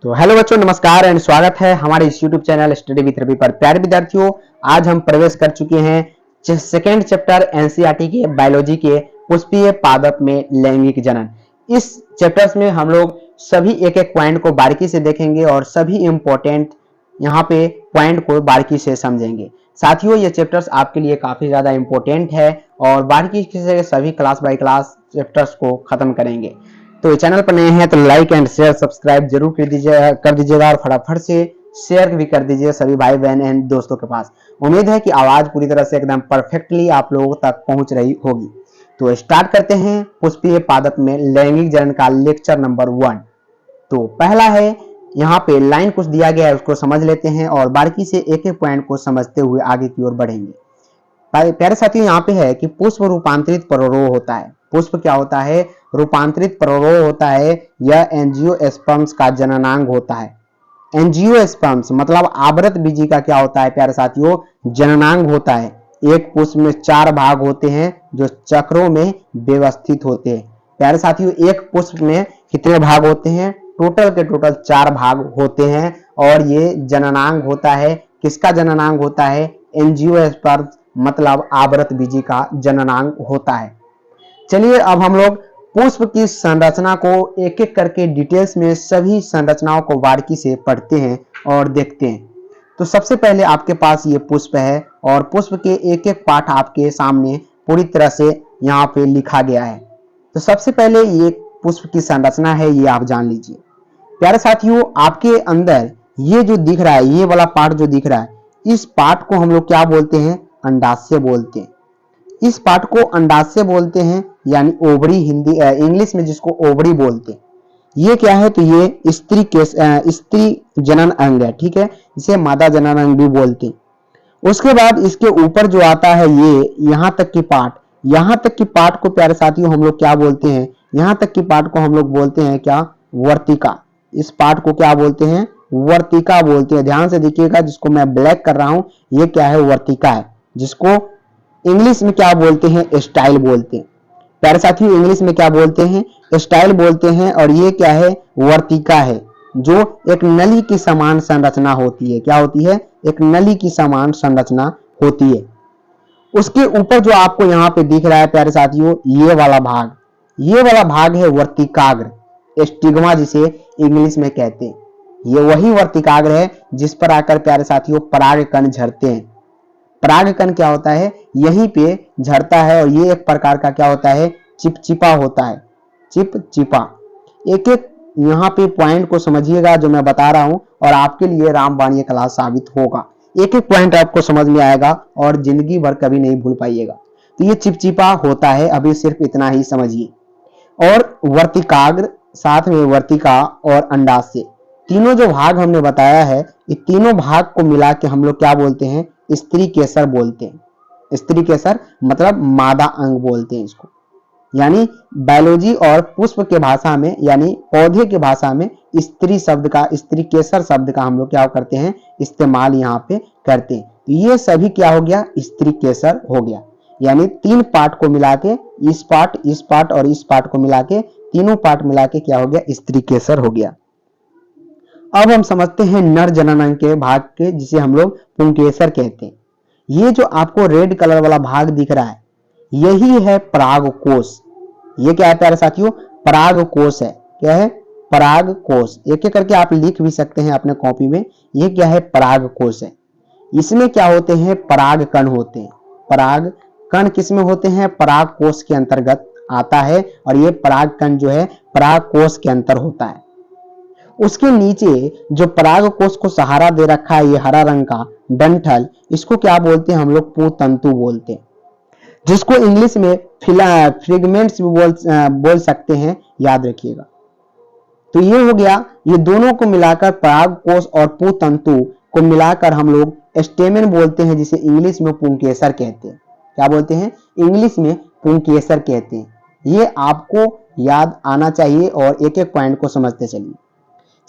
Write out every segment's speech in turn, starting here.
तो हेलो बच्चों, नमस्कार एंड स्वागत है हमारे इस YouTube channel study with Ravi पर। प्यारे विद्यार्थियों, आज हम प्रवेश कर चुके हैं सेकेंड चैप्टर एनसीईआरटी के बायोलॉजी के पुष्पीय पादप में लैंगिक जनन। इस चैप्टर्स में हम लोग सभी एक एक पॉइंट को बारीकी से देखेंगे और सभी इंपॉर्टेंट यहाँ पे पॉइंट को बारीकी से समझेंगे। साथियों, ये चैप्टर्स आपके लिए काफी ज्यादा इंपॉर्टेंट है और बारीकी से सभी क्लास बाय क्लास चैप्टर्स को खत्म करेंगे। तो चैनल पर नए हैं तो लाइक एंड शेयर सब्सक्राइब जरूर कर दीजिएगा और फटाफट से शेयर भी कर दीजिए सभी भाई बहन एंड दोस्तों के पास। उम्मीद है कि आवाज पूरी तरह से एकदम परफेक्टली आप लोगों तक पहुंच रही होगी। तो स्टार्ट करते हैं पुष्पीय पादप में लैंगिक जनन का लेक्चर नंबर 1। तो पहला है, यहाँ पे लाइन कुछ दिया गया है, उसको समझ लेते हैं और बारीकी से एक एक पॉइंट को समझते हुए आगे की ओर बढ़ेंगे। प्यारे साथियों, यहाँ पे है कि पुष्प रूपांतरित परागरोह होता है। पुष्प क्या होता है? रूपांतरित परागरोह होता है। यह एंजियोस्पर्म्स का जननांग होता है। एंजियोस्पर्म्स मतलब आवृत बीजी का क्या होता है प्यारे साथियों? जननांग होता है। एक पुष्प में 4 भाग होते हैं जो चक्रों में व्यवस्थित होते हैं। प्यारे साथियों, एक पुष्प में कितने भाग होते हैं? टोटल के टोटल 4 भाग होते हैं और ये जननांग होता है। किसका जननांग होता है? एंजियोस्पर्म्स मतलब आवृत बीजी का जननांग होता है। चलिए अब हम लोग पुष्प की संरचना को एक एक करके डिटेल्स में सभी संरचनाओं को बारीकी से पढ़ते हैं और देखते हैं। तो सबसे पहले आपके पास ये पुष्प है और पुष्प के एक एक पार्ट आपके सामने पूरी तरह से यहाँ पे लिखा गया है। तो सबसे पहले ये पुष्प की संरचना है, ये आप जान लीजिए। प्यारे साथियों, आपके अंदर ये जो दिख रहा है, ये वाला पार्ट जो दिख रहा है, इस पार्ट को हम लोग क्या बोलते हैं? अंडाशय बोलते हैं। इस पार्ट को अंडाशय बोलते हैं, यानी ओवरी इंग्लिश में जिसको ओवरी बोलते हैं। ये क्या है? तो ये स्त्री जनन अंग है, ठीक है, इसे मादा जनन अंग भी बोलते हैं। उसके बाद इसके ऊपर जो आता है ये यहाँ तक की पार्ट को प्यारे साथियों हम लोग क्या बोलते हैं? यहाँ तक की पार्ट को हम लोग बोलते हैं क्या? वर्तिका। इस पार्ट को क्या बोलते हैं? वर्तिका बोलते हैं। ध्यान से देखिएगा, जिसको मैं ब्लैक कर रहा हूं ये क्या है? वर्तिका है, जिसको इंग्लिश में क्या बोलते हैं? स्टाइल बोलते हैं। प्यारे साथियों, इंग्लिश में क्या बोलते हैं? स्टाइल बोलते हैं। और ये क्या है? वर्तिका है, जो एक नली की समान संरचना होती है। क्या होती है? एक नली की समान संरचना होती है। उसके ऊपर जो आपको यहाँ पे दिख रहा है प्यारे साथियों, ये वाला भाग है वर्तिकाग्र, स्टिग्मा जिसे इंग्लिश में कहते हैं। ये वही वर्तिकाग्र है जिस पर आकर प्यारे साथियों परागकण झरते हैं। परागकण क्या होता है? यहीं पे झरता है और ये एक प्रकार का क्या होता है? चिपचिपा होता है, चिपचिपा। एक एक यहाँ पे पॉइंट को समझिएगा जो मैं बता रहा हूं और आपके लिए रामबाण ये क्लास साबित होगा। एक एक पॉइंट आपको समझ में आएगा और जिंदगी भर कभी नहीं भूल पाइएगा। तो ये चिपचिपा होता है, अभी सिर्फ इतना ही समझिए। और वर्तिकाग्र, साथ में वर्तिका और अंडाशय, तीनों जो भाग हमने बताया है, ये तीनों भाग को मिला के हम लोग क्या बोलते हैं? स्त्री केसर बोलते हैं। स्त्री केसर मतलब मादा अंग बोलते हैं इसको। यानी बायोलॉजी और पुष्प के भाषा में, यानी पौधे के भाषा में स्त्री शब्द का, स्त्री केसर शब्द का हम लोग क्या करते हैं? इस्तेमाल यहाँ पे करते हैं। तो ये सभी क्या हो गया? स्त्री केसर हो गया। यानी 3 पार्ट को मिला के, इस पार्ट और इस पार्ट को मिला के, तीनों पार्ट मिला के क्या हो गया? स्त्री केसर हो गया। अब हम समझते हैं नर जननांग के भाग के, जिसे हम लोग पुंकेसर कहते हैं। ये जो आपको रेड कलर वाला भाग दिख रहा है, यही है परागकोश। ये क्या है प्यारे साथियों? परागकोश है। क्या है? परागकोश। एक एक करके आप लिख भी सकते हैं अपने कॉपी में। ये क्या है? परागकोश है। इसमें क्या होते हैं? परागकण होते हैं। परागकण किसमें होते हैं? परागकोश के अंतर्गत आता है और ये परागकण जो है परागकोश के अंतर होता है। उसके नीचे जो परागकोश को सहारा दे रखा है, ये हरा रंग का डंठल, इसको क्या बोलते हैं हम लोग? पुतंतु बोलते हैं, जिसको इंग्लिश में फ्रेगमेंट्स भी बोल सकते हैं, याद रखिएगा। तो ये हो गया। ये दोनों को मिलाकर परागकोश और पुतंतु को मिलाकर हम लोग स्टेमेन बोलते हैं, जिसे इंग्लिश में पुंकेसर कहते हैं। क्या बोलते हैं? इंग्लिश में पुंकेसर कहते हैं। ये आपको याद आना चाहिए और एक एक पॉइंट को समझते चलिए।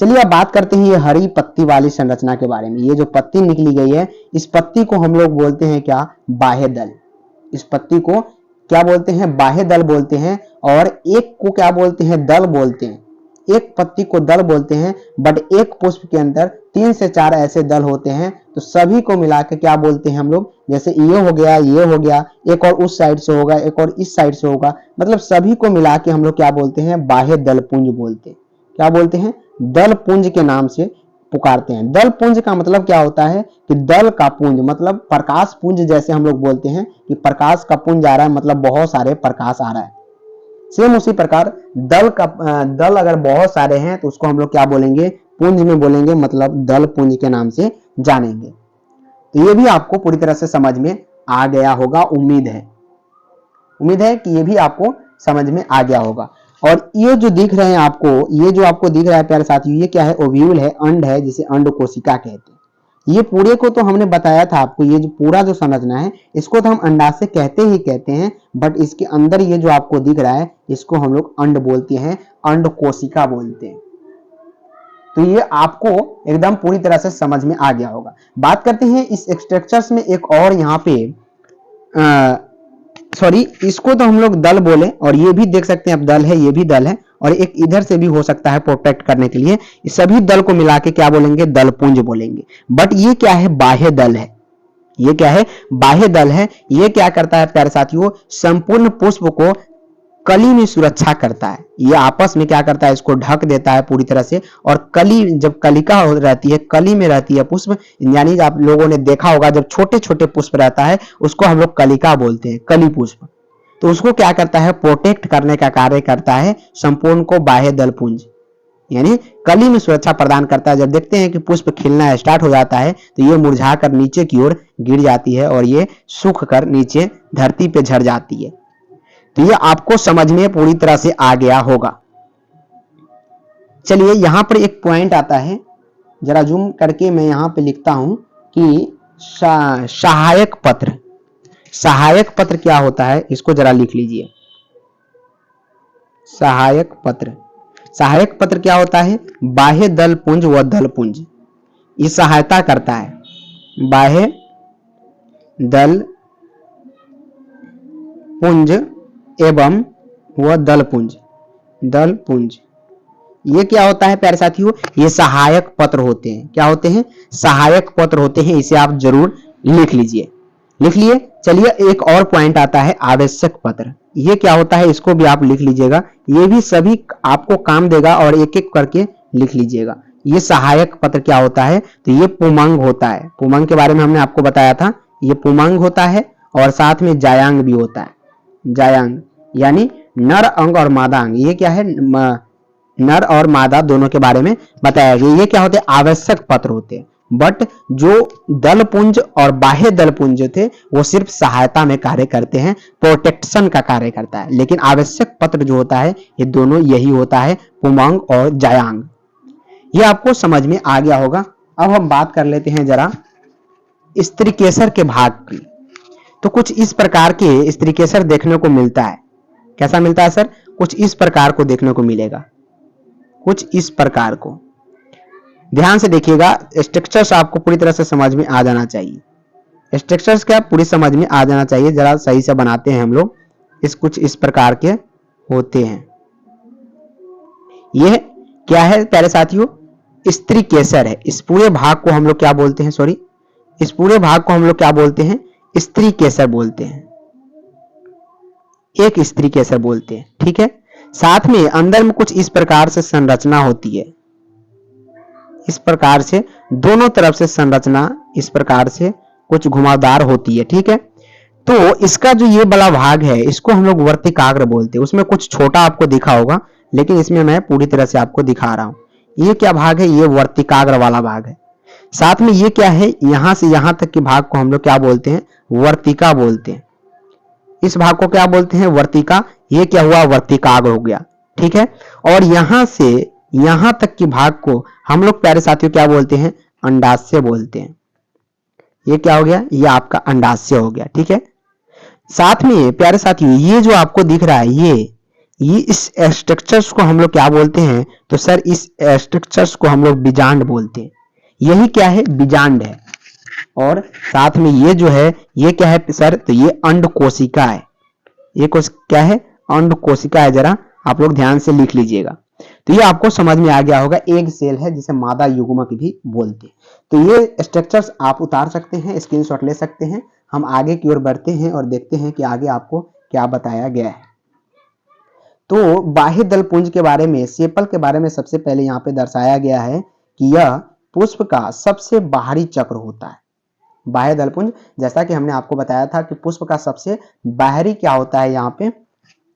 चलिए अब बात करते हैं ये हरी पत्ती वाली संरचना के बारे में। ये जो पत्ती निकली गई है, इस पत्ती को हम लोग बोलते हैं क्या? बाह्य दल। इस पत्ती को क्या बोलते हैं? बाह्य दल बोलते हैं। और एक को क्या बोलते हैं? दल बोलते हैं। एक पत्ती को दल बोलते हैं, बट एक पुष्प के अंदर 3 से 4 ऐसे दल होते हैं, तो सभी को मिला के क्या बोलते हैं हम लोग, जैसे ये हो गया, ये हो गया, एक और उस साइड से होगा, एक और इस साइड से होगा, मतलब सभी को मिला के हम लोग क्या बोलते हैं, बाह्य दल पुंज बोलते हैं। क्या बोलते हैं, दल पुंज के नाम से पुकारते हैं। दल पुंज का मतलब क्या होता है कि दल का पुंज मतलब प्रकाश पुंज, जैसे हम लोग बोलते हैं कि प्रकाश का पुंज आ रहा है, मतलब बहुत सारे प्रकाश आ रहा है। सेम उसी प्रकार दल अगर बहुत सारे हैं तो उसको हम लोग क्या बोलेंगे, पुंज में बोलेंगे, मतलब दल पुंज के नाम से जानेंगे। तो ये भी आपको पूरी तरह से समझ में आ गया होगा, उम्मीद है कि ये भी आपको समझ में आ गया होगा। और ये जो दिख रहे हैं आपको, ये जो आपको दिख रहा है प्यारे साथियों, ये क्या है, ओव्यूल है, अंड है, जिसे अंड कोशिका कहते हैं। ये पूरे को तो हमने बताया था आपको, ये जो पूरा जो संरचना है इसको तो हम अंडाशय कहते ही कहते हैं, बट इसके अंदर ये जो आपको दिख रहा है इसको हम लोग अंड बोलते हैं, अंड कोशिका बोलते हैं। तो ये आपको एकदम पूरी तरह से समझ में आ गया होगा। बात करते हैं इस स्ट्रक्चर्स में एक और, यहाँ पे इसको तो हम लोग दल बोले, और ये भी देख सकते हैं आप दल है, ये भी दल है, और एक इधर से भी हो सकता है प्रोटेक्ट करने के लिए। इस सभी दल को मिला के क्या बोलेंगे, दल पुंज बोलेंगे। बट ये क्या है, बाह्य दल है। ये क्या है, बाह्य दल है। ये क्या करता है प्यारे साथियों, संपूर्ण पुष्प को कली में सुरक्षा करता है। ये आपस में क्या करता है, इसको ढक देता है पूरी तरह से। और कली, जब कलिका रहती है, कली में रहती है पुष्प, यानी आप लोगों ने देखा होगा जब छोटे छोटे पुष्प रहता है उसको हम लोग कलिका बोलते हैं, कली पुष्प। तो उसको क्या करता है, प्रोटेक्ट करने का कार्य करता है संपूर्ण को बाह्य दल पुंज, यानी कली में सुरक्षा प्रदान करता है। जब देखते हैं कि पुष्प खिलना स्टार्ट हो जाता है तो ये मुरझाकर नीचे की ओर गिर जाती है और ये सूख कर नीचे धरती पे झड़ जाती है। तो ये आपको समझ में पूरी तरह से आ गया होगा। चलिए यहां पर एक पॉइंट आता है, जरा जूम करके मैं यहां पे लिखता हूं कि सहायक पत्र। सहायक पत्र क्या होता है, इसको जरा लिख लीजिए। सहायक पत्र, सहायक पत्र क्या होता है, बाह्य दल पुंज व दल पुंज, ये सहायता करता है। बाह्य दल पुंज एवं वह दल पुंज, दल पुंज ये क्या होता है प्यारे साथियों, ये सहायक पत्र होते हैं। क्या होते हैं, सहायक पत्र होते हैं। इसे आप जरूर लिख लीजिए, लिख लिए। चलिए एक और पॉइंट आता है, आवश्यक पत्र। ये क्या होता है, इसको भी आप लिख लीजिएगा, ये भी सभी आपको काम देगा, और एक एक करके लिख लीजिएगा। ये सहायक पत्र क्या होता है, तो ये पुमंग होता है। पुमंग के बारे में हमने आपको बताया था, ये पुमंग होता है, और साथ में जायांग भी होता है। जायांग यानी नर अंग और मादा अंग, ये क्या है, नर और मादा दोनों के बारे में बताया गया। ये क्या होते हैं, आवश्यक पत्र होते हैं। बट जो दल पुंज और बाह्य दल पुंज थे वो सिर्फ सहायता में कार्य करते हैं, प्रोटेक्शन का कार्य करता है। लेकिन आवश्यक पत्र जो होता है ये दोनों यही होता है, पुमंग और जायांग। ये आपको समझ में आ गया होगा। अब हम बात कर लेते हैं जरा स्त्रीकेसर के भाग की। तो कुछ इस प्रकार के स्त्रीकेसर देखने को मिलता है। कैसा मिलता है सर, कुछ इस प्रकार को देखने को मिलेगा, कुछ इस प्रकार को। ध्यान से देखिएगा, स्ट्रक्चर्स आपको पूरी तरह से समझ में आ जाना चाहिए। स्ट्रक्चर्स क्या पूरी समझ में आ जाना चाहिए, जरा सही से बनाते हैं हम लोग। कुछ इस प्रकार के होते हैं। यह क्या है प्यारे साथियों, स्त्रीकेसर है। इस पूरे भाग को हम लोग क्या बोलते हैं, सॉरी, इस पूरे भाग को हम लोग क्या बोलते हैं, स्त्रीकेसर बोलते हैं, एक स्त्रीकेसर बोलते हैं। ठीक है, साथ में अंदर में कुछ इस प्रकार से संरचना होती है, इस प्रकार से दोनों तरफ से संरचना इस प्रकार से कुछ घुमावदार होती है। ठीक है, तो इसका जो ये बड़ा भाग है इसको हम लोग वर्तिकाग्र बोलते हैं। उसमें कुछ छोटा आपको दिखा होगा, लेकिन इसमें मैं पूरी तरह से आपको दिखा रहा हूं। ये क्या भाग है, ये वर्तिकाग्र वाला भाग है। साथ में ये क्या है, यहां से यहां तक के भाग को हम लोग क्या बोलते हैं, वर्तिका बोलते हैं। इस भाग को क्या बोलते हैं, वर्तिका। ये क्या हुआ, वर्तिकाग्र हो गया। ठीक है, और यहां से यहां तक के भाग को हम लोग प्यारे साथियों क्या बोलते हैं, अंडाशय बोलते हैं। ये क्या हो गया, ये आपका अंडाशय हो गया। ठीक है, साथ में प्यारे साथियों ये जो आपको दिख रहा है, ये इस स्ट्रक्चर्स को हम लोग क्या बोलते हैं, तो सर इस स्ट्रक्चर्स को हम लोग बीजांड बोलते हैं। यही क्या है, बीजांड है। और साथ में ये जो है, ये क्या है सर, तो ये अंड कोशिका है। ये क्या है, अंड कोशिका है। जरा आप लोग ध्यान से लिख लीजिएगा। तो ये आपको समझ में आ गया होगा, एग सेल है जिसे मादा युग्मक भी बोलते हैं। तो ये स्ट्रक्चर्स आप उतार सकते हैं, स्क्रीनशॉट ले सकते हैं। हम आगे की ओर बढ़ते हैं और देखते हैं कि आगे आपको क्या बताया गया है। तो बाह्य दलपुंज के बारे में, सेपल के बारे में सबसे पहले यहाँ पे दर्शाया गया है कि यह पुष्प का सबसे बाहरी चक्र होता है। बाह्य दलपुंज, जैसा कि हमने आपको बताया था कि पुष्प का सबसे बाहरी क्या होता है, यहाँ पे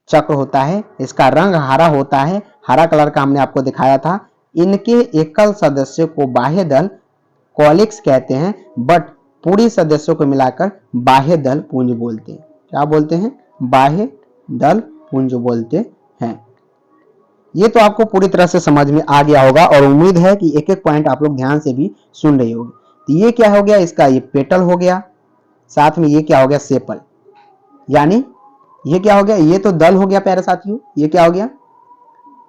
चक्र होता है। इसका रंग हरा होता है, हरा कलर का हमने आपको दिखाया था। इनके एकल सदस्य को बाह्य दल कॉलिक्स कहते हैं, बट पूरी सदस्यों को मिलाकर बाह्य दल पुंज बोलते हैं। क्या बोलते हैं? बाह्य दल पुंज बोलते हैं। ये तो आपको पूरी तरह से समझ में आ गया होगा और उम्मीद है कि एक एक पॉइंट आप लोग ध्यान से भी सुन रहे होंगे। तो ये क्या हो गया, इसका ये पेटल हो गया, साथ में ये क्या हो गया, सेपल। यानी ये क्या हो गया, ये तो दल हो गया प्यारे साथियों। ये क्या हो गया,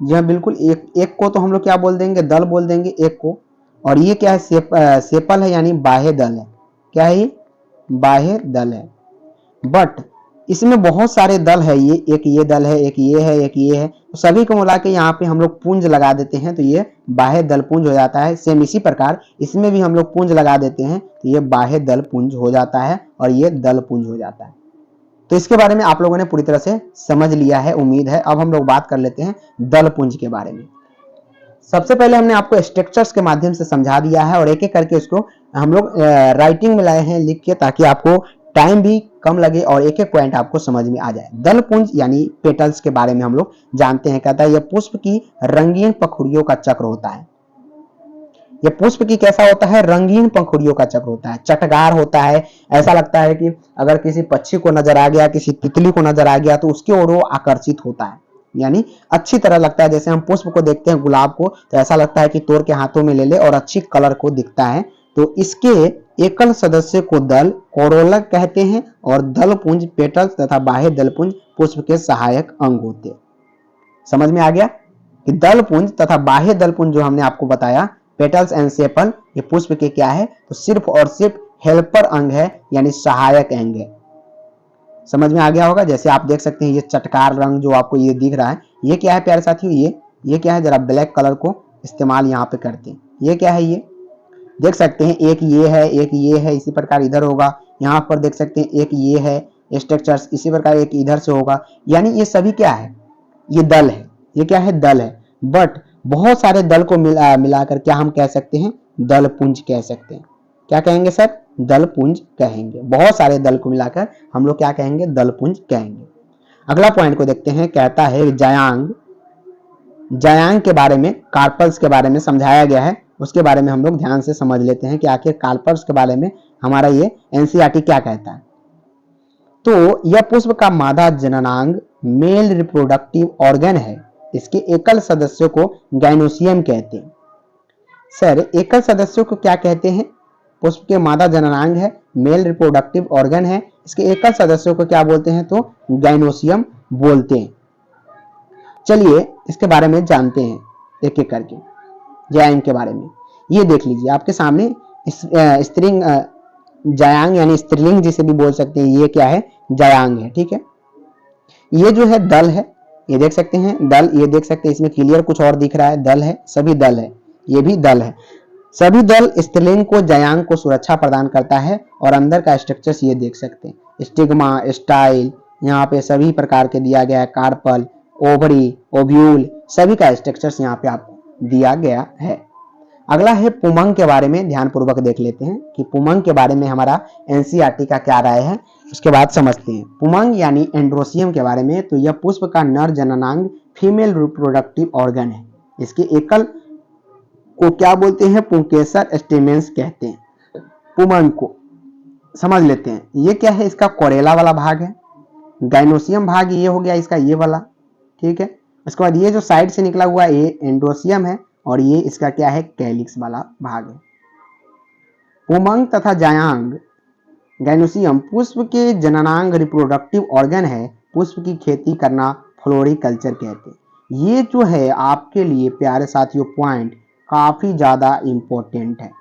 यह बिल्कुल एक को तो हम लोग क्या बोल देंगे, दल बोल देंगे एक को। और ये क्या है, सेपल है, यानी बाह्य दल है। क्या है ये? बाह्य दल है। बट इसमें बहुत सारे दल है, ये एक ये दल है, एक ये है, एक ये है, तो सभी को मिला के यहाँ पे हम लोग पुंज लगा देते हैं तो ये बाह्य दल पुंज हो जाता है। सेम इसी प्रकार इसमें भी हम लोग पुंज लगा देते हैं तो ये बाह्य दल पुंज हो जाता है और ये दल पुंज हो जाता है। तो इसके बारे में आप लोगों ने पूरी तरह से समझ लिया है, उम्मीद है। अब हम लोग बात कर लेते हैं दल पुंज के बारे में। सबसे पहले हमने आपको स्ट्रक्चर्स के माध्यम से समझा दिया है और एक एक करके इसको हम लोग राइटिंग में लाए हैं लिख के, ताकि आपको टाइम भी कम लगे और एक एक पॉइंट आपको समझ में आ जाए। दल पुंज यानी पेटल्स के बारे में हम लोग जानते हैं। कहता है यह पुष्प की रंगीन पंखुड़ियों का चक्र होता है। यह पुष्प की कैसा होता है, रंगीन पंखुड़ियों का चक्र होता है, चटकार होता है। ऐसा लगता है कि अगर किसी पक्षी को नजर आ गया, किसी तितली को नजर आ गया तो उसकी ओर वो आकर्षित होता है, यानी अच्छी तरह लगता है। जैसे हम पुष्प को देखते हैं, गुलाब को, तो ऐसा लगता है कि तोड़ के हाथों में ले ले और अच्छी कलर को दिखता है। तो इसके एकल सदस्य को दल कोरोला कहते हैं और दल पुंज पेटल्स तथा बाह्य दल पुंज पुष्प के सहायक अंग होते हैं। समझ में आ गया कि दल पुंज तथा बाह्य दल पुंज जो हमने आपको बताया, पेटल्स एंड सेपल, ये पुष्प के क्या है, तो सिर्फ और सिर्फ हेल्पर अंग है, यानी सहायक अंग है। समझ में आ गया होगा। जैसे आप देख सकते हैं ये चटकार रंग जो आपको ये दिख रहा है, ये क्या है प्यारे साथियों, ये क्या है, जरा ब्लैक कलर को इस्तेमाल यहाँ पे करते हैं। ये क्या है, ये देख सकते हैं, एक ये है, एक ये है, इसी प्रकार इधर होगा। यहाँ पर देख सकते हैं एक ये है स्ट्रक्चर्स, इसी प्रकार एक इधर से होगा। यानी ये सभी क्या है, ये दल है। ये क्या है, दल है। बट बहुत सारे दल को मिलाकर क्या हम कह सकते हैं, दल पुंज कह सकते हैं। क्या कहेंगे सर, दल पुंज कहेंगे। बहुत सारे दल को मिलाकर हम लोग क्या कहेंगे, दल पुंज कहेंगे। अगला पॉइंट को देखते हैं। कहता है जायांग, जायांग के बारे में, कार्पल्स के बारे में समझाया गया है। उसके बारे में हम लोग ध्यान से समझ लेते हैं कि आखिर कार्पल्स के बारे में हमारा ये एनसीईआरटी क्या कहता है। तो यह पुष्प का मादा जननांग मेल रिप्रोडक्टिव ऑर्गन है। इसके एकल सदस्यों को गाइनोसियम कहते हैं। सर एकल सदस्यों को क्या कहते हैं? पुष्प के मादा जननांग है, मेल रिप्रोडक्टिव ऑर्गन है, इसके एकल सदस्यों को क्या बोलते हैं, तो गाइनोसियम बोलते हैं। चलिए इसके बारे में जानते हैं एक एक करके, जायांग के बारे में। ये देख लीजिए आपके सामने स्त्रीलिंग, जायांग यानी स्त्रीलिंग जिसे भी बोल सकते हैं, ये क्या है, जायांग है। ठीक है, ये जो है दल है, ये देख सकते हैं दल, ये देख सकते हैं इसमें क्लियर कुछ और दिख रहा है, दल है, सभी दल है, ये भी दल है। सभी दल स्त्रीलिंग को, जायांग को सुरक्षा प्रदान करता है। और अंदर का स्ट्रक्चर्स ये देख सकते हैं, स्टिग्मा, स्टाइल, यहाँ पे सभी प्रकार के दिया गया है, कार्पल, ओवरी, ओव्यूल, सभी का स्ट्रक्चर्स यहाँ पे आपको दिया गया है। अगला है पुमंग के बारे में, ध्यान पूर्वक देख लेते हैं कि पुमंग के बारे में हमारा एनसीईआरटी का क्या राय है, उसके बाद समझते हैं। पुमंग यानी एंड्रोसियम के बारे में, तो यह पुष्प का नर जननांग फीमेल रिप्रोडक्टिव ऑर्गन है। इसके एकल को क्या बोलते हैं, पुंकेसर स्टेमेंस कहते हैं। पुमंग को समझ लेते हैं, ये क्या है, इसका कोरेला वाला भाग है, गाइनोसियम भाग ये हो गया इसका, ये वाला। ठीक है, उसके बाद ये जो साइड से निकला हुआ ये एंड्रोसियम है और ये इसका क्या है, कैलिक्स वाला भाग है। पुमंग तथा जायांग, गाइनोसियम पुष्प के जननांग रिप्रोडक्टिव ऑर्गन है। पुष्प की खेती करना फ्लोरिकल्चर कहते हैं। ये जो है आपके लिए प्यारे साथियों पॉइंट काफी ज्यादा इंपॉर्टेंट है।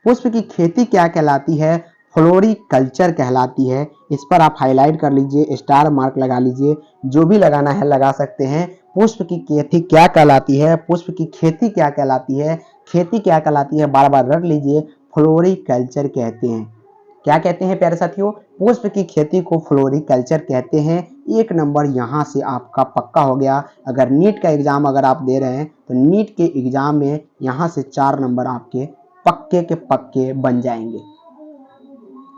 पुष्प की खेती क्या कहलाती है, फ्लोरिकल्चर कहलाती है। इस पर आप हाईलाइट कर लीजिए, स्टार मार्क लगा लीजिए, जो भी लगाना है लगा सकते हैं। पुष्प की खेती क्या कहलाती है, पुष्प की खेती क्या कहलाती है, खेती क्या कहलाती है, बार बार रट लीजिए, फ्लोरिकल्चर कहते हैं। क्या कहते हैं प्यारे साथियों, पुष्प की खेती को फ्लोरिकल्चर कहते हैं। एक नंबर यहां से आपका पक्का हो गया। अगर नीट का एग्जाम अगर आप दे रहे हैं तो नीट के एग्जाम में यहां से 4 नंबर आपके पक्के के पक्के बन जाएंगे।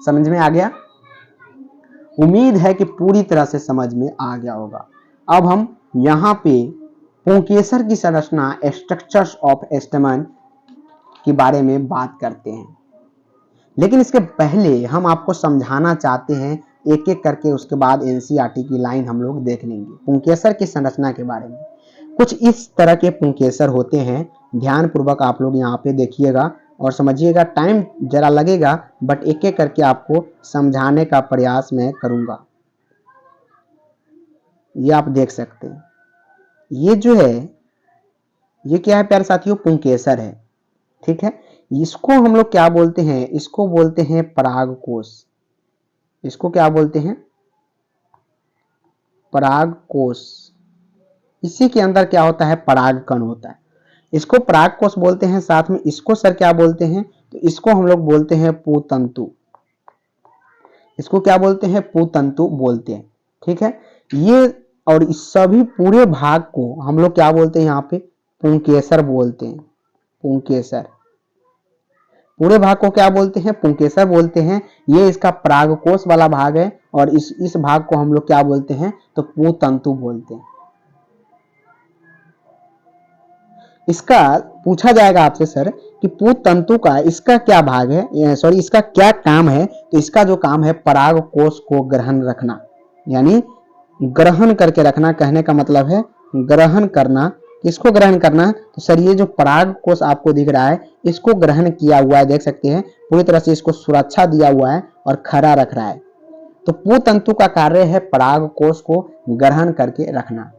समझ में आ गया? उम्मीद है कि पूरी तरह से समझ में आ गया होगा। अब हम यहाँ पे पुंकेसर की संरचना, स्ट्रक्चर्स ऑफ स्टेमन के बारे में बात करते हैं, लेकिन इसके पहले हम आपको समझाना चाहते हैं एक एक करके, उसके बाद एनसीईआरटी की लाइन हम लोग देख लेंगे पुंकेसर की संरचना के बारे में। कुछ इस तरह के पुंकेसर होते हैं, ध्यान पूर्वक आप लोग यहाँ पे देखिएगा और समझिएगा। टाइम जरा लगेगा बट एक एक करके आपको समझाने का प्रयास मैं करूंगा। ये आप देख सकते हैं, ये जो है ये क्या है प्यारे साथियों, पुंकेसर है। ठीक है, इसको हम लोग क्या बोलते हैं, इसको बोलते हैं परागकोश। इसको क्या बोलते हैं, परागकोश। इसी के अंदर क्या होता है, परागकण होता है। इसको परागकोश बोलते हैं। साथ में इसको सर क्या बोलते हैं, तो इसको हम लोग बोलते हैं पुतंतु। इसको क्या बोलते हैं, पुतंतु बोलते हैं। ठीक है, ये और इस सभी पूरे भाग को हम लोग क्या बोलते हैं, यहाँ पे पुंकेसर बोलते हैं। पुंकेसर, पूरे भाग को क्या बोलते हैं, पुंकेसर बोलते हैं। ये इसका परागकोश वाला भाग है और इस भाग को हम लोग क्या बोलते हैं, तो पुतंतु बोलते हैं। इसका पूछा जाएगा आपसे सर कि पुतंतु का इसका क्या भाग है, सॉरी इसका क्या काम है, तो इसका जो काम है परागकोश को ग्रहण रखना, यानी ग्रहण करके रखना। कहने का मतलब है ग्रहण करना। किसको ग्रहण करना, तो सर ये जो परागकोश आपको दिख रहा है इसको ग्रहण किया हुआ है, देख सकते हैं पूरी तरह से इसको सुरक्षा दिया हुआ है और खड़ा रख रहा है। तो पुतंतु का कार्य है परागकोश को ग्रहण करके रखना।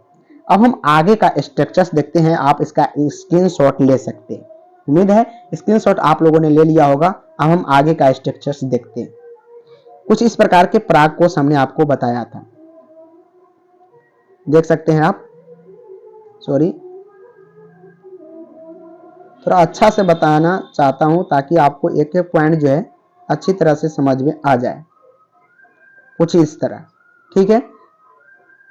अब हम आगे का स्ट्रक्चर्स देखते हैं, आप इसका स्क्रीनशॉट ले सकते हैं। उम्मीद है स्क्रीनशॉट आप लोगों ने ले लिया होगा। अब हम आगे का स्ट्रक्चर्स देखते हैं। कुछ इस प्रकार के परागकोश हमने आपको बताया था, देख सकते हैं आप। सॉरी, थोड़ा अच्छा से बताना चाहता हूं ताकि आपको एक एक पॉइंट जो है अच्छी तरह से समझ में आ जाए। कुछ इस तरह, ठीक है।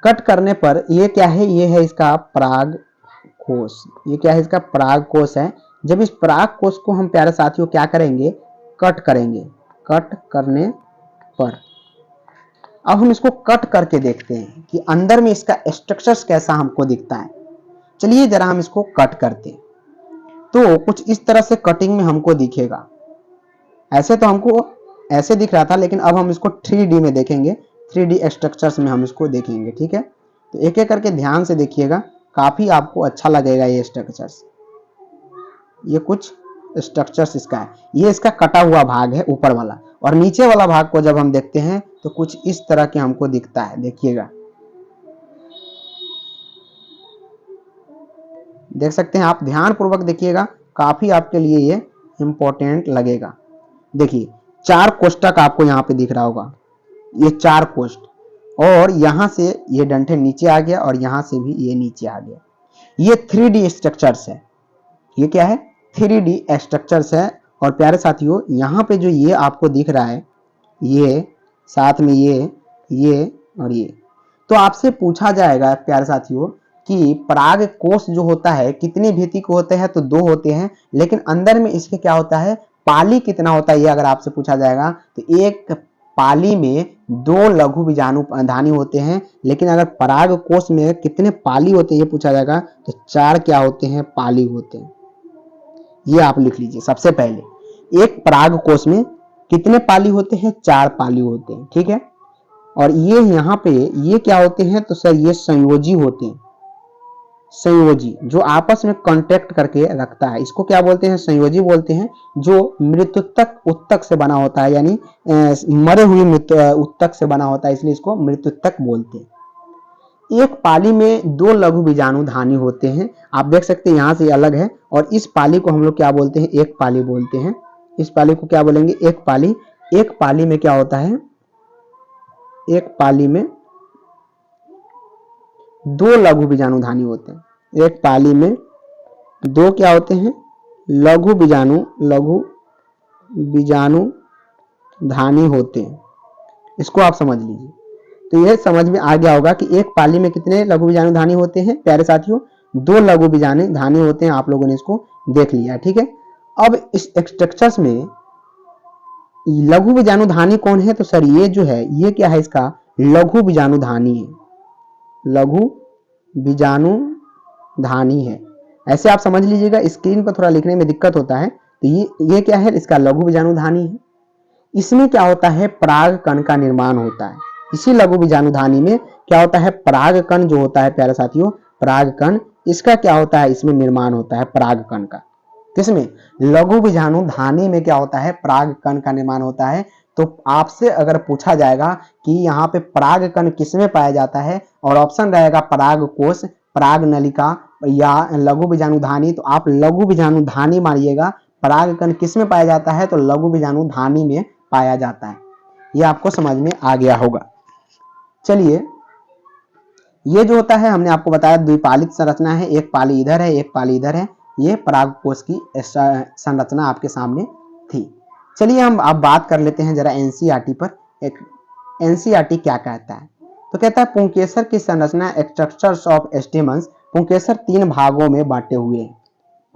कट करने पर ये क्या है, ये है इसका परागकोश। ये क्या है, इसका परागकोश है। जब इस परागकोश को हम प्यारे साथियों क्या करेंगे, कट करेंगे। कट करने पर अब हम इसको कट करके देखते हैं कि अंदर में इसका स्ट्रक्चर्स कैसा हमको दिखता है। चलिए जरा हम इसको कट करते हैं, तो कुछ इस तरह से कटिंग में हमको दिखेगा। ऐसे तो हमको ऐसे दिख रहा था, लेकिन अब हम इसको 3D में देखेंगे। 3D स्ट्रक्चर्स में हम इसको देखेंगे, ठीक है। तो एक एक करके ध्यान से देखिएगा, काफी आपको अच्छा लगेगा ये स्ट्रक्चर्स। ये कुछ स्ट्रक्चर्स इसका है, ये इसका कटा हुआ भाग है ऊपर वाला, और नीचे वाला भाग को जब हम देखते हैं तो कुछ इस तरह के हमको दिखता है। देखिएगा, देख सकते हैं आप, ध्यान पूर्वक देखिएगा, काफी आपके लिए ये इंपॉर्टेंट लगेगा। देखिए 4 कोष्ठक आपको यहाँ पे दिख रहा होगा, ये 4 कोष्ठ, और यहां से ये डंठे नीचे आ गया और यहां से भी ये नीचे आ गया। ये 3D स्ट्रक्चर्स है। ये क्या है, 3D स्ट्रक्चर्स है। और प्यारे साथियों यहाँ पे जो ये आपको दिख रहा है, ये साथ में ये और ये, तो आपसे पूछा जाएगा प्यारे साथियों कि पराग कोष जो होता है कितने भीति को होते हैं, तो 2 होते हैं, लेकिन अंदर में इसके क्या होता है, पाली कितना होता है, ये अगर आपसे पूछा जाएगा तो एक पाली में 2 लघु बीजाणु धानी होते हैं। लेकिन अगर पराग कोष में कितने पाली होते हैं ये पूछा जाएगा तो 4 क्या होते हैं, पाली होते हैं। ये आप लिख लीजिए सबसे पहले, एक पराग कोष में कितने पाली होते हैं, 4 पाली होते हैं, ठीक है। और ये यहाँ पे ये क्या होते हैं, तो सर ये संयोजी होते हैं। संयोजी जो आपस में कांटेक्ट करके रखता है, इसको क्या बोलते हैं, संयोजी बोलते हैं। जो मृत्युतक उत्तक से बना होता है, यानी मरे हुए उत्तक से बना होता है, इसलिए इसको मृत्युतक बोलते हैं। एक पाली में 2 लघु बीजाणु धानी होते हैं, आप देख सकते हैं यहाँ से अलग है। और इस पाली को हम लोग क्या बोलते हैं, एक पाली बोलते हैं। इस पाली को क्या बोलेंगे, एक पाली। एक पाली में क्या होता है, एक पाली में दो लघु बीजाणुधानी होते हैं। एक पाली में दो क्या होते हैं? लघु बीजाणुधानी होते हैं। इसको आप समझ लीजिए। तो यह समझ में आ गया होगा कि एक पाली में कितने लघु बीजाणुधानी होते हैं प्यारे साथियों? दो लघु बीजाणुधानी होते हैं। आप लोगों ने इसको देख लिया, ठीक है। अब इस स्ट्रक्चर्स में लघु बीजाणुधानी कौन है? तो सर ये जो है ये क्या है? इसका लघु बीजाणुधानी है। लघु बीजाणुधानी है, ऐसे आप समझ लीजिएगा। स्क्रीन पर थोड़ा लिखने में दिक्कत होता है। तो ये क्या है? इसका लघु बीजाणुधानी है। इसमें क्या होता है? पराग कण का निर्माण होता है। इसी लघु बीजाणुधानी में क्या होता है? पराग कण जो होता है प्यारे साथियों, पराग कण, इसका क्या होता है? इसमें निर्माण होता है पराग कण का। किसमें? लघु बीजाणुधानी में क्या होता है? पराग कण का निर्माण होता है। तो आपसे अगर पूछा जाएगा कि यहाँ पे पराग कण किसमें पाया जाता है और ऑप्शन रहेगा पराग कोश, पराग नलिका या लघु बीजाणुधानी, तो आप लघु बीजाणुधानी मानिएगा। पराग कण किसमें पाया जाता है? तो लघु बीजाणुधानी में पाया जाता है। ये आपको समझ में आ गया होगा। चलिए, ये जो होता है हमने आपको बताया द्विपालित संरचना है। एक पाली इधर है, एक पाली इधर है। ये परागकोश की संरचना आपके सामने थी। चलिए हम अब बात कर लेते हैं जरा एनसीईआरटी पर। एक एनसीईआरटी क्या कहता है? तो कहता है पुंकेसर की संरचना स्ट्रक्चर्स ऑफ स्टेमन्स। पुंकेसर 3 भागों में बांटे हुए हैं।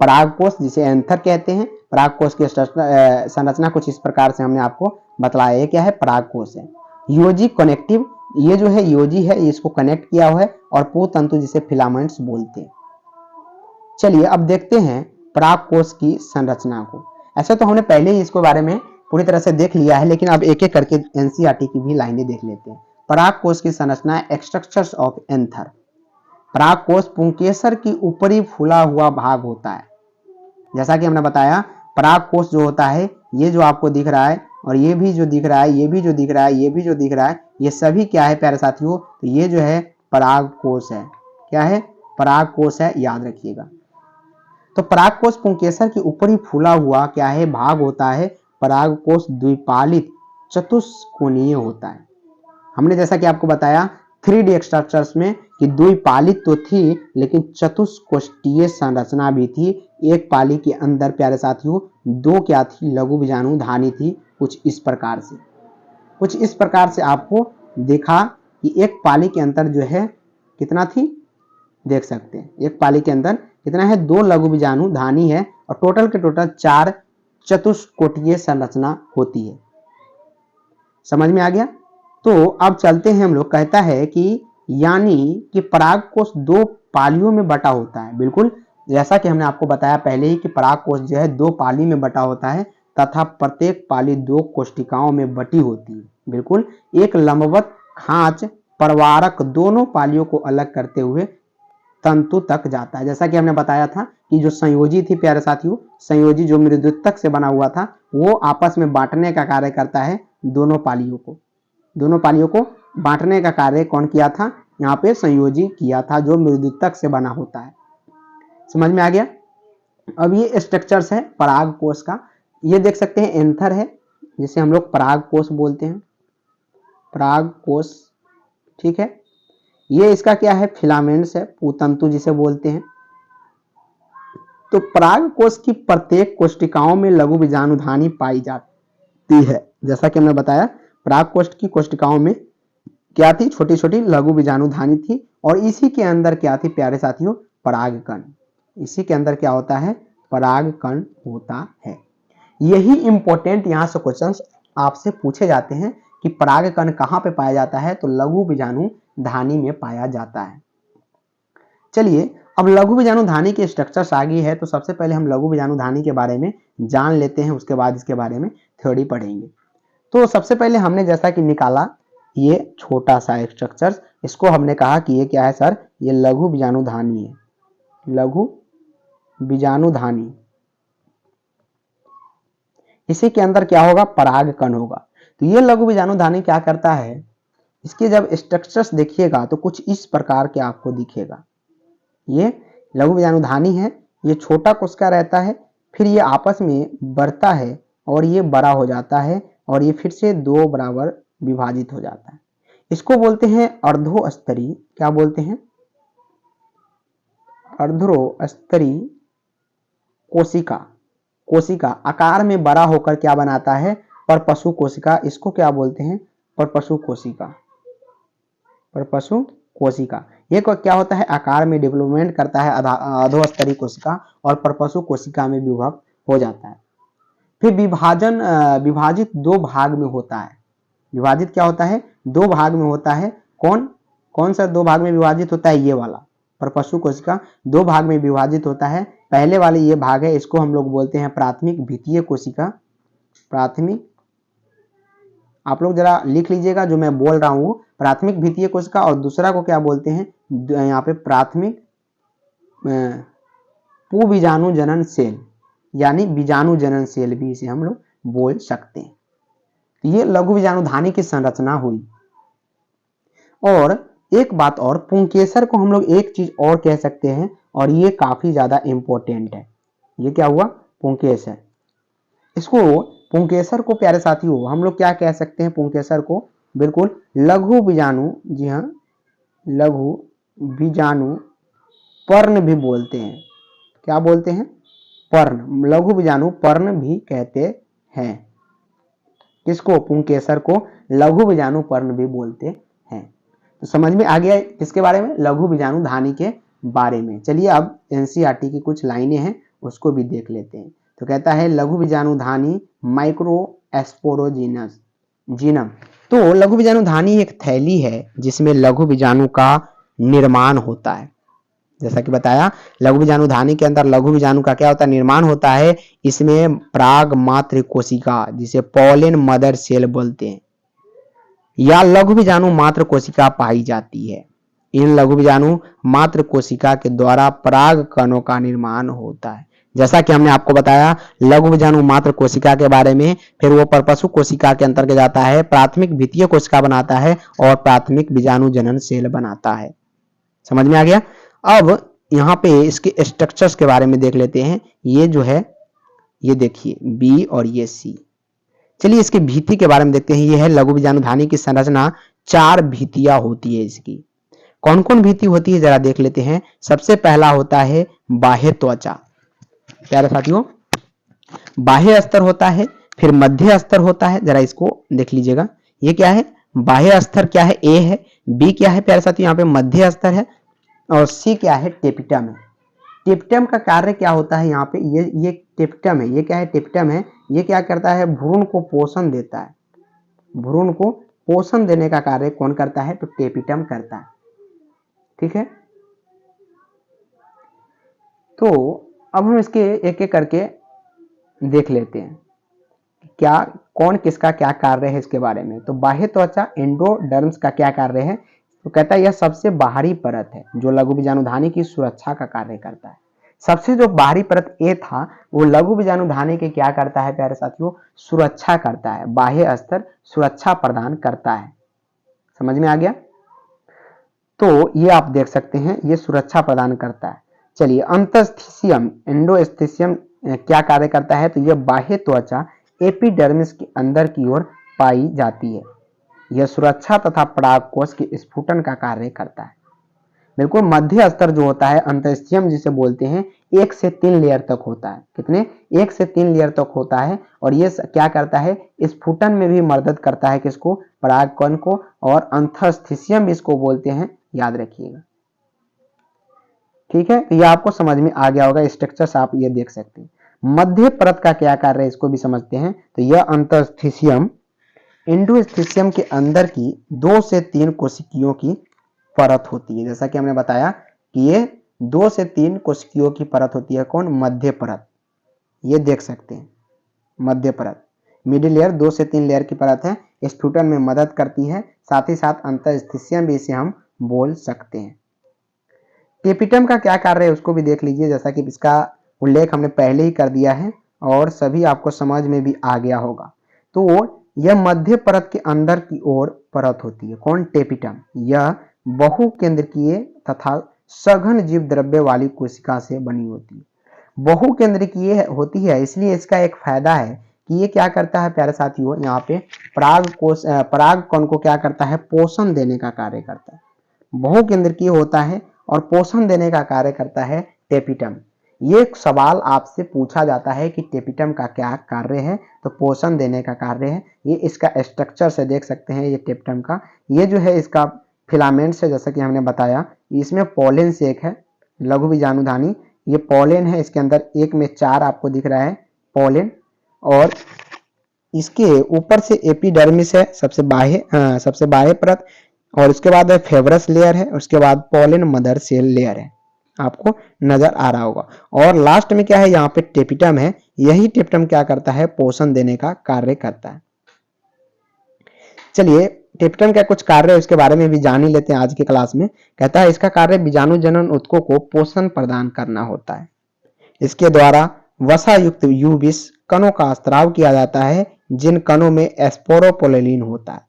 परागकोश जिसे एंथर कहते हैं। परागकोश की संरचना कुछ इस प्रकार से हमने आपको बतलाया। ये क्या है? परागकोश है। योजी कनेक्टिव, ये जो है योजी है, इसको कनेक्ट किया हुआ है। और पूतंतु जिसे फिलामेंट्स बोलते हैं। चलिए अब देखते हैं परागकोश की संरचना को। ऐसे तो हमने पहले ही इसके बारे में पूरी तरह से देख लिया है, लेकिन अब एक एक करके एनसीईआरटी की भी लाइनें देख लेते हैं। परागकोश की संरचना स्ट्रक्चर्स ऑफ एंथर। परागकोश पुंकेसर की ऊपरी फूला हुआ भाग होता है। जैसा कि हमने बताया, परागकोश जो होता है, ये जो आपको दिख रहा है और ये भी जो दिख रहा है, ये भी जो दिख रहा है, ये भी जो दिख रहा है, ये सभी क्या है प्यारे साथियों? तो ये जो है परागकोश है। क्या है? परागकोश है, याद रखिएगा। तो परागकोश पुंकेसर की ऊपरी फूला हुआ क्या है? भाग होता है। परागकोश द्विपालित चतुष्कोणीय होता है। हमने जैसा कि आपको बताया 3D स्ट्रक्चर्स में कि द्विपालित तो थी, लेकिन चतुष्कोष्ठीय संरचना भी थी। एक पाली के अंदर प्यारे साथियों दो क्या थी? लघु बीजाणुधानी थी। कुछ इस प्रकार से आपको देखा कि एक पाली के अंदर जो है कितना थी, देख सकते हैं। एक पाली के अंदर कितना है? 2 लघु बीजाणुधानी है और टोटल के टोटल 4 चतुष्कोटीय संरचना होती है। समझ में आ गया? तो अब चलते हैं हम लोग। कहता है कि यानी कि परागकोश 2 पालियों में बटा होता है। बिल्कुल, जैसा कि हमने आपको बताया पहले ही कि परागकोश जो है 2 पाली में बटा होता है तथा प्रत्येक पाली 2 कोशिकाओं में बटी होती है। बिल्कुल, एक लंबवत खांच परवारक दोनों पालियों को अलग करते हुए तंतु तक जाता है। जैसा कि हमने बताया था कि जो संयोजी थी प्यारे साथियों, संयोजी जो मृदुतक से बना हुआ था, वो आपस में बांटने का कार्य करता है। दोनों पालियों को बांटने का कार्य कौन किया था? यहाँ पे संयोजी किया था, जो मृदुतक से बना होता है। समझ में आ गया? अब ये स्ट्रक्चर्स है परागकोश का। ये देख सकते हैं एंथर है, जिसे हम लोग परागकोश बोलते हैं। परागकोश, ठीक है। ये इसका क्या है? फिलामेंट्स है, पूतंतु जिसे बोलते हैं। तो परागकोश की प्रत्येक कोशिकाओं में लघु बीजाणुधानी पाई जाती है। जैसा कि हमने बताया, परागकोश की कोशिकाओं में क्या थी? छोटी छोटी लघु बीजाणुधानी थी। और इसी के अंदर क्या थी प्यारे साथियों? परागकण। इसी के अंदर क्या होता है? परागकण होता है। यही इंपॉर्टेंट यहाँ से क्वेश्चंस आपसे पूछे जाते हैं कि परागकण कहाँ पे पाया जाता है? तो लघु बीजाणुधानी में पाया जाता है। चलिए अब लघु बीजाणुधानी के स्ट्रक्चर्स आ गई है, तो सबसे पहले हम लघु बीजाणुधानी के बारे में जान लेते हैं, उसके बाद इसके बारे में थ्योरी पढ़ेंगे। तो सबसे पहले हमने जैसा कि निकाला ये छोटा सा स्ट्रक्चर, इसको हमने कहा कि ये क्या है सर? ये लघु बीजाणुधानी है। लघु बीजाणुधानी, इसी के अंदर क्या होगा? परागकण होगा। तो ये लघु बीजाणुधानी क्या करता है? इसके जब स्ट्रक्चर्स देखिएगा तो कुछ इस प्रकार के आपको दिखेगा। ये लघु बीजाणुधानी है, ये छोटा कोशिका रहता है, फिर ये आपस में बढ़ता है और ये बड़ा हो जाता है और ये फिर से 2 बराबर विभाजित हो जाता है। इसको बोलते हैं अर्धोस्तरी। क्या बोलते हैं? अर्धस्तरी कोशिका, कोशिका आकार में बड़ा होकर क्या बनाता है, परपशु कोशिका। इसको क्या बोलते हैं, परपशु कोशिका। परपशु कोशिका ये क्या होता है, आकार में डेवलपमेंट करता है अधोस्तरीय कोशिका और परपशु कोशिका में विभक्त हो जाता है। फिर विभाजित दो भाग में होता है। विभाजित क्या होता है, दो भाग में होता है। कौन कौन सा दो भाग में विभाजित होता है, ये वाला परपशु कोशिका दो भाग में विभाजित होता है। पहले वाले ये भाग है, इसको हम लोग बोलते हैं प्राथमिक द्वितीय कोशिका। प्राथमिक, आप लोग जरा लिख लीजिएगा जो मैं बोल रहा हूँ, प्राथमिक द्वितीय कोशिका। और दूसरा को क्या बोलते हैं, यहाँ पे प्राथमिक पुबीजाणु जनन सेल, यानी बीजाणु जनन सेल भी इसे हम लोग बोल सकते हैं। ये लघु बीजाणुधानी की संरचना हुई। और एक बात और, पुंकेसर को हम लोग एक चीज और कह सकते हैं, और ये काफी ज्यादा इंपॉर्टेंट है। ये क्या हुआ, पुंकेसर। इसको पुंकेसर को प्यारे साथियों हम लोग क्या कह सकते हैं, पुंकेसर को बिल्कुल लघु बीजाणु, जी हाँ लघु बीजाणु पर्ण भी बोलते हैं। क्या बोलते हैं, पर्ण, लघु बीजाणु पर्ण भी कहते हैं। किसको, पुंकेसर को लघु बीजाणु पर्ण भी बोलते हैं। तो समझ में आ गया इसके बारे में, लघु बीजाणुधानी के बारे में। चलिए अब एनसीईआरटी की कुछ लाइनें हैं उसको भी देख लेते हैं। तो कहता है लघु बीजाणुधानी माइक्रो एस्पोरोजिनस जीनम। तो लघु बीजाणुधानी एक थैली है जिसमें लघु बीजाणु का निर्माण होता है। जैसा कि बताया, लघु बीजाणुधानी के अंदर लघु बीजाणु का क्या होता है, निर्माण होता है। इसमें प्राग मात्र कोशिका, जिसे पॉलिन मदर सेल बोलते हैं, या लघु बीजाणु मात्र कोशिका पाई जाती है। इन लघु बीजाणु मात्र कोशिका के द्वारा पराग कणों का निर्माण होता है। जैसा कि हमने आपको बताया लघु बीजाणु मात्र कोशिका के बारे में, फिर वो परपशु कोशिका के अंतर्गत जाता है, प्राथमिक द्वितीय कोशिका बनाता है और प्राथमिक बीजाणु जनन सेल बनाता है। समझ में आ गया। अब यहाँ पे इसके स्ट्रक्चर्स के बारे में देख लेते हैं। ये जो है, ये देखिए बी और ये सी। चलिए इसकी भित्ति के बारे में देखते हैं। ये है लघु बीजाणुधानी की संरचना, 4 भित्तियां होती है इसकी। कौन कौन भित्ति होती है जरा देख लेते हैं। सबसे पहला होता है बाह्य त्वचा। प्यारे साथियों, बाह्य अस्तर होता है, फिर मध्य अस्तर होता है, जरा इसको देख लीजिएगा। ये क्या है, बाह्य अस्तर क्या है, ए है। बी क्या है प्यारे साथियों, यहाँ पे मध्य अस्तर है। और सी क्या है, टेपिटम है। टेपिटम का कार्य क्या होता है, यहाँ पे ये टेपिटम है। ये क्या है, टेपिटम है। ये क्या करता है, भ्रूण को पोषण देता है। भ्रूण को पोषण देने का कार्य कौन करता है, तो टेपिटम करता है। ठीक है, तो अब हम इसके एक एक करके देख लेते हैं क्या कौन किसका क्या कार्य है इसके बारे में। तो बाह्य त्वचा एंडोडर्म्स का क्या कार्य है, तो कहता है यह सबसे बाहरी परत है जो लघु बीजाणुधानी की सुरक्षा का कार्य करता है। सबसे जो बाहरी परत ए था वो लघु बीजाणुधानी के क्या करता है प्यारे साथियों, सुरक्षा करता है। बाह्य स्तर सुरक्षा प्रदान करता है। समझ में आ गया। तो ये आप देख सकते हैं, ये सुरक्षा प्रदान करता है। चलिए अंतस्थिसियम एंडोस्थिसियम क्या कार्य करता है, तो यह बाह्य त्वचा एपिडर्मिस के अंदर की ओर पाई जाती है। यह सुरक्षा तथा परागकोश के स्फुटन का कार्य करता है। बिल्कुल मध्य स्तर जो होता है अंतस्थिसियम जिसे बोलते हैं, 1 से 3 लेयर तक होता है। कितने, 1 से 3 लेयर तक होता है। और ये क्या करता है, स्फुटन में भी मदद करता है, किसको, परागकण को। और अंतस्थिसियम इसको बोलते हैं, याद रखिएगा। ठीक है, तो ये आपको समझ में आ गया होगा। स्ट्रक्चर्स आप ये देख सकते हैं। मध्य परत का क्या कार्य है इसको भी समझते हैं। तो यह अंतस्थिसियम एंडोस्थिसियम के अंदर की 2 से 3 कोशिकाओं की परत होती है। जैसा कि हमने बताया कि ये 2 से 3 कोशिकाओं की परत होती है। कौन, मध्य परत। ये देख सकते हैं मध्य परत, मिडिल लेयर 2 से 3 लेयर की परत है। स्फुटन में मदद करती है, साथ ही साथ अंतस्थिसियम भी इसे हम बोल सकते हैं। टेपिटम का क्या कार्य है उसको भी देख लीजिए। जैसा कि इसका उल्लेख हमने पहले ही कर दिया है और सभी आपको समझ में भी आ गया होगा। तो यह मध्य परत के अंदर की ओर परत होती है। कौन, टेपिटम। यह बहुकेंद्रकीय तथा सघन जीव द्रव्य वाली कोशिका से बनी होती है। बहुकेंद्रकीय होती है, इसलिए इसका एक फायदा है कि ये क्या करता है प्यारे साथियों, यहाँ पे परागकण को क्या करता है, पोषण देने का कार्य करता है। बहुकेंद्रकीय होता है और पोषण देने का कार्य करता है टेपिटम। ये एक सवाल आपसे पूछा जाता है कि टेपिटम का क्या कार्य है, तो पोषण देने का कार्य है। ये इसका स्ट्रक्चर से देख सकते हैं, ये टेपिटम का ये जो है इसका फिलामेंट्स है, जैसा कि हमने बताया। इसमें पॉलन से एक है लघु बीजाणुधानी, ये पॉलन है, इसके अंदर एक में 4 आपको दिख रहा है पॉलन, और इसके ऊपर से एपिडर्मिस है, सबसे बाह्य परत, और उसके बाद है फेब्रस लेयर है, उसके बाद पॉलन मदर सेल लेयर है, आपको नजर आ रहा होगा। और लास्ट में क्या है, यहाँ पे टेपिटम है। यही टेपिटम क्या करता है, पोषण देने का कार्य करता है। चलिए टेपिटम का कुछ कार्य है उसके बारे में भी जान ही लेते हैं आज की क्लास में। कहता है इसका कार्य बीजाणु जनन ऊतकों को पोषण प्रदान करना होता है। इसके द्वारा वसा युक्त U20 कणों का स्त्राव किया जाता है, जिन कणों में एस्पोरोपोलिन होता है।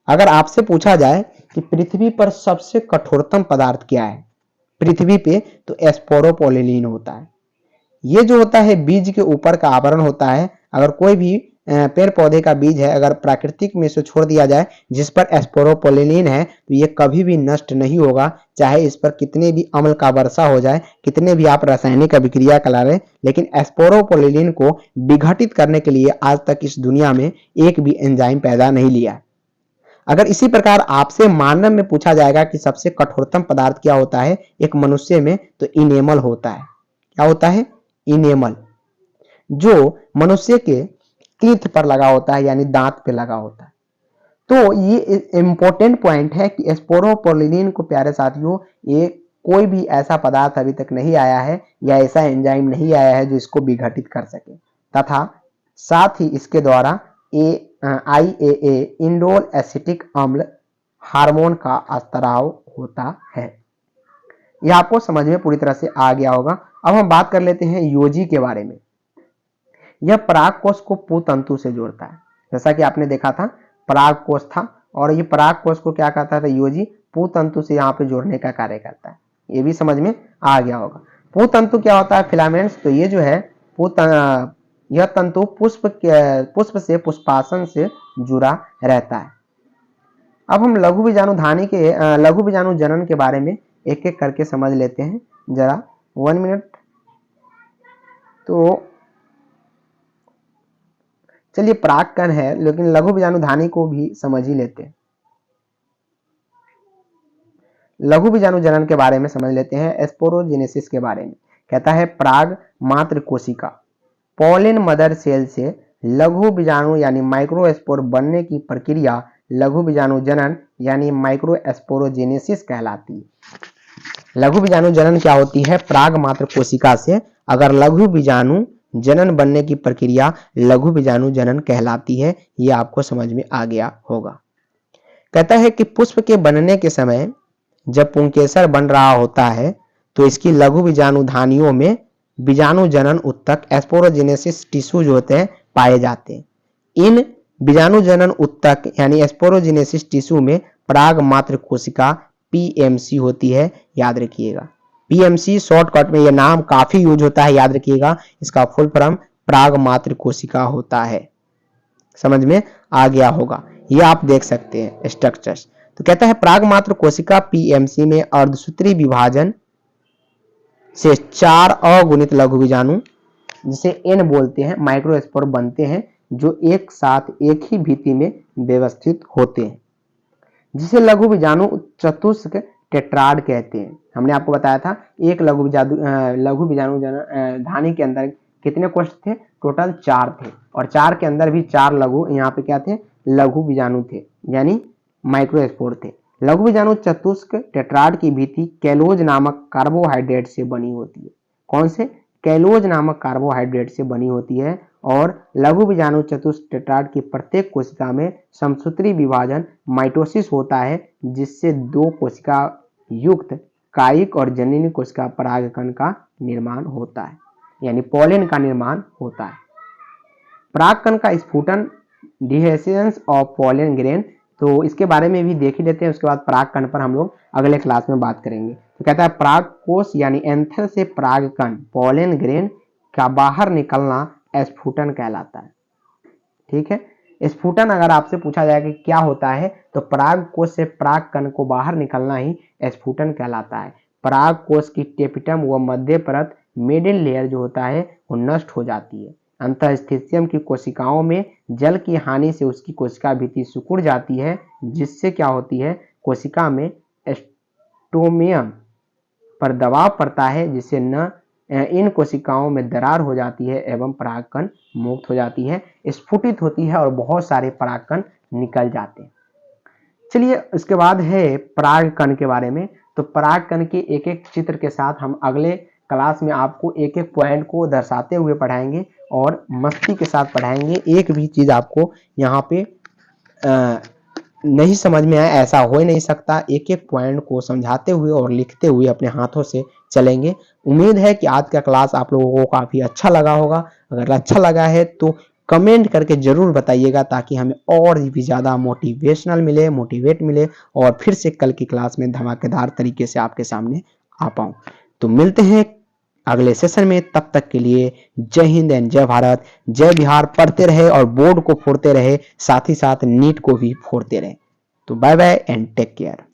अगर आपसे पूछा जाए कि पृथ्वी पर सबसे कठोरतम पदार्थ क्या है पृथ्वी पे, तो एस्पोरोपोलिन होता है। ये जो होता है बीज के ऊपर का आवरण होता है। अगर कोई भी पेड़ पौधे का बीज है, अगर प्राकृतिक में से छोड़ दिया जाए जिस पर एस्पोरोपोलिन है, तो ये कभी भी नष्ट नहीं होगा, चाहे इस पर कितने भी अम्ल का वर्षा हो जाए, कितने भी आप रासायनिक अभिक्रिया करा लें, लेकिन एस्पोरोपोलिन को विघटित करने के लिए आज तक इस दुनिया में एक भी एंजाइम पैदा नहीं लिया। अगर इसी प्रकार आपसे मानव में पूछा जाएगा कि सबसे कठोरतम पदार्थ क्या होता है एक मनुष्य में, तो इनेमल होता है। क्या होता है, इनेमल, जो मनुष्य के टीथ पर लगा होता है, यानी दांत पे लगा होता है। तो ये इंपॉर्टेंट पॉइंट है कि एस्पोरोपोलिन को प्यारे साथियों, ये कोई भी ऐसा पदार्थ अभी तक नहीं आया है या ऐसा एंजाइम नहीं आया है जो इसको विघटित कर सके, तथा साथ ही इसके द्वारा IAA इंडोल एसिटिक अम्ल हार्मोन का स्त्राव होता है। यह आपको समझ में पूरी तरह से आ गया होगा। अब हम बात कर लेते हैं योजी के बारे में। यह परागकोश को पुतंतु से जोड़ता है। जैसा कि आपने देखा था परागकोश था, और ये परागकोश को क्या कहता था, योजी, पुतंतु से यहाँ पे जोड़ने का कार्य करता है। ये भी समझ में आ गया होगा। पुतंतु क्या होता है, फिलामेंट्स। तो ये जो है यह तंतु पुष्प से पुष्पासन से जुड़ा रहता है। अब हम लघु बीजाणु जनन के बारे में एक एक करके समझ लेते हैं जरा, 1 मिनट। तो चलिए परागकण है, लेकिन लघु बीजाणुधानी को भी समझ ही लेते हैं। लघु बीजाणु जनन के बारे में समझ लेते हैं, एस्पोरोजेनेसिस के बारे में। कहता है पराग मात्र कोशिका पॉलन मदर सेल से लघु बीजाणु यानी माइक्रोस्पोर बनने की प्रक्रिया लघु बीजाणु जनन यानी माइक्रोस्पोरोजेनेसिस कहलाती है। लघु बीजाणु जनन क्या होती है, पराग मात्र कोशिका से अगर लघु बीजाणु जनन बनने की प्रक्रिया लघु बीजाणु जनन कहलाती है। ये आपको समझ में आ गया होगा। कहता है कि पुष्प के बनने के समय जब पुंकेसर बन रहा होता है, तो इसकी लघु बीजाणुधानियों में बीजाणु जनन उत्तक एस्पोरोजेनेसिस टिश्यूज होते हैं, पाए जाते हैं। इन बीजाणु जनन उत्तक यानी एस्पोरोजेनेसिस टिश्यू में पराग मात्र कोशिका PMC होती है, याद रखिएगा। PMC शॉर्टकट में यह नाम काफी यूज होता है, याद रखिएगा। इसका फुल फॉर्म पराग मात्र कोशिका होता है। समझ में आ गया होगा, ये आप देख सकते हैं स्ट्रक्चर्स। तो कहता है पराग मात्र कोशिका PMC में अर्धसूत्री विभाजन से 4 अगुणित लघु बीजाणु, जिसे N बोलते हैं, माइक्रोस्पोर बनते हैं, जो एक साथ एक ही भित्ति में व्यवस्थित होते हैं, जिसे लघु बीजाणु चतुष्क टेट्राड कहते हैं। हमने आपको बताया था एक लघु बीजाणु धानी के अंदर कितने कोष थे, टोटल 4 थे, और 4 के अंदर भी 4 लघु यहाँ पे क्या थे, लघु बीजाणु थे, यानी माइक्रोस्पोर थे। लघु बीजाणु चतुष्क टेट्राड की भित्ति कैलोज नामक कार्बोहाइड्रेट से बनी होती है। कौन से, कैलोज नामक कार्बोहाइड्रेट से बनी होती है। और लघु बीजाणु चतुष्क टेट्राड की प्रत्येक कोशिका में समसूत्री विभाजन माइटोसिस होता है, जिससे 2 कोशिका युक्त कायिक और जननी कोशिका परागकण का निर्माण होता है, यानी पॉलन का निर्माण होता है। परागकण का स्फुटन, डिहेसेंस ऑफ पॉलन ग्रेन, तो इसके बारे में भी देख ही लेते हैं। उसके बाद परागकण पर हम लोग अगले क्लास में बात करेंगे। तो कहता है पराग कोश यानी एंथर से परागकण पॉलन ग्रेन का बाहर निकलना स्फुटन कहलाता है। ठीक है, स्फुटन अगर आपसे पूछा जाए कि क्या होता है, तो पराग कोश से परागकण को बाहर निकलना ही स्फुटन कहलाता है। पराग कोश की टेपिटम व मध्य परत मिडिल लेयर जो होता है वो नष्ट हो जाती है। अंतःस्थितियम की कोशिकाओं में जल की हानि से उसकी कोशिका भित्ति सिकुड़ जाती है, जिससे क्या होती है, कोशिका में एस्टोमियम पर दबाव पड़ता है, जिससे न इन कोशिकाओं में दरार हो जाती है एवं परागकण मुक्त हो जाती है, स्फुटित होती है और बहुत सारे परागकण निकल जाते हैं। चलिए इसके बाद है परागकण के बारे में। तो परागकण के एक एक चित्र के साथ हम अगले क्लास में आपको एक एक पॉइंट को दर्शाते हुए पढ़ाएंगे और मस्ती के साथ पढ़ाएंगे। एक भी चीज आपको यहाँ पे नहीं समझ में आए ऐसा हो ही नहीं सकता। एक एक पॉइंट को समझाते हुए और लिखते हुए अपने हाथों से चलेंगे। उम्मीद है कि आज का क्लास आप लोगों को काफी अच्छा लगा होगा। अगर अच्छा लगा है तो कमेंट करके जरूर बताइएगा, ताकि हमें और भी ज़्यादा मोटिवेशनल मिले, मोटिवेट मिले और फिर से कल की क्लास में धमाकेदार तरीके से आपके सामने आ पाऊँ। तो मिलते हैं अगले सेशन में, तब तक के लिए जय हिंद एंड जय भारत, जय बिहार। पढ़ते रहे और बोर्ड को फोड़ते रहे, साथ ही साथ नीट को भी फोड़ते रहे। तो bye bye and take care.